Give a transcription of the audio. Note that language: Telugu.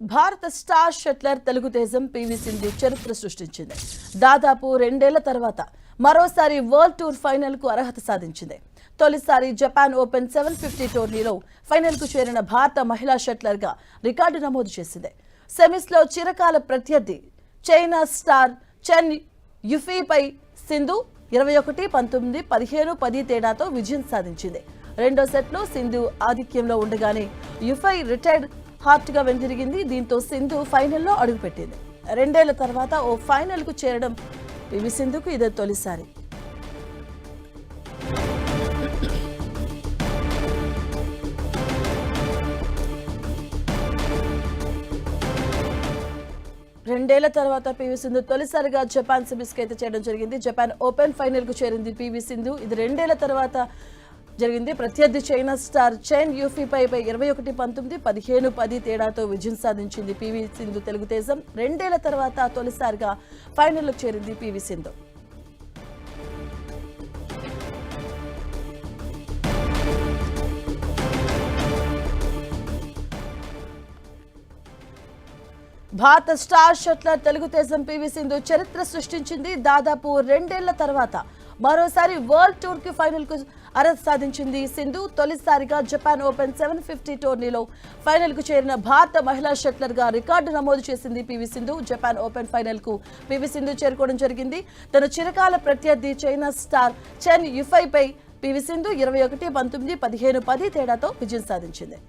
భారత స్టార్ షట్లర్ తెలుగు తేజం పివి సింధు చరిత్ర సృష్టించింది. దాదాపు 2 ఏళ్ల తర్వాత మరోసారి వరల్డ్ టూర్ ఫైనల్ కు అర్హత సాధించింది. తొలిసారి జపాన్ ఓపెన్ 750 టోర్నీలో ఫైనల్ కు చేరిన భారత మహిళా షట్లర్ గా రికార్డు నమోదు చేసింది. సెమీస్ లో చిరకాల ప్రత్యర్థి చైనా స్టార్ చెన్ యుఫీపై సింధు 21-19, 15-10 తేడాతో విజయం సాధించింది. రెండో సెట్లో సింధు ఆధిక్యంలో ఉండగానే యుఫై రిటైర్డ్ హార్ట్ గా వెనుదిరిగింది. దీంతో సింధు ఫైనల్లో అడుగుపెట్టింది. 2 ఏళ్ల తర్వాత ఓ ఫైనల్ కు చేరడం పివి సింధుకు ఇదే తొలిసారి. రెండేళ్ల తర్వాత పివి సింధు తొలిసారిగా జపాన్ సెమీస్ కి అయితే చేయడం జరిగింది. జపాన్ ఓపెన్ ఫైనల్ కు చేరింది పివి సింధు. ఇది 2 ఏళ్ల తర్వాత జరిగింది. ప్రత్యర్థి చైనా స్టార్ చెన్ యూఫీపై 21-19, 15-10 తేడాతో విజయం సాధించింది పివి సింధు తెలుగు తేజం. 2 ఏళ్ల తర్వాత తొలిసారిగా ఫైనల్కు చేరింది పివి సింధు. భారత స్టార్ షట్లర్ తెలుగు తేజం పివి సింధు చరిత్ర సృష్టించింది. దాదాపు 2 ఏళ్ల తర్వాత మరోసారి వరల్డ్ టూర్ కి ఫైనల్ కు అర్హత సాధించింది సింధు. తొలిసారిగా జపాన్ ఓపెన్ 750 టోర్నీలో ఫైనల్ కు చేరిన భారత మహిళా షట్లర్ గా రికార్డు నమోదు చేసింది PV Sindhu. Japan open final కు పివి సింధు చేరుకోవడం జరిగింది. తన చిరకాల ప్రత్యర్థి చైనా స్టార్ చెన్ యుఫై పై పివి సింధు 21-19, 15-10 తేడాతో విజయం సాధించింది.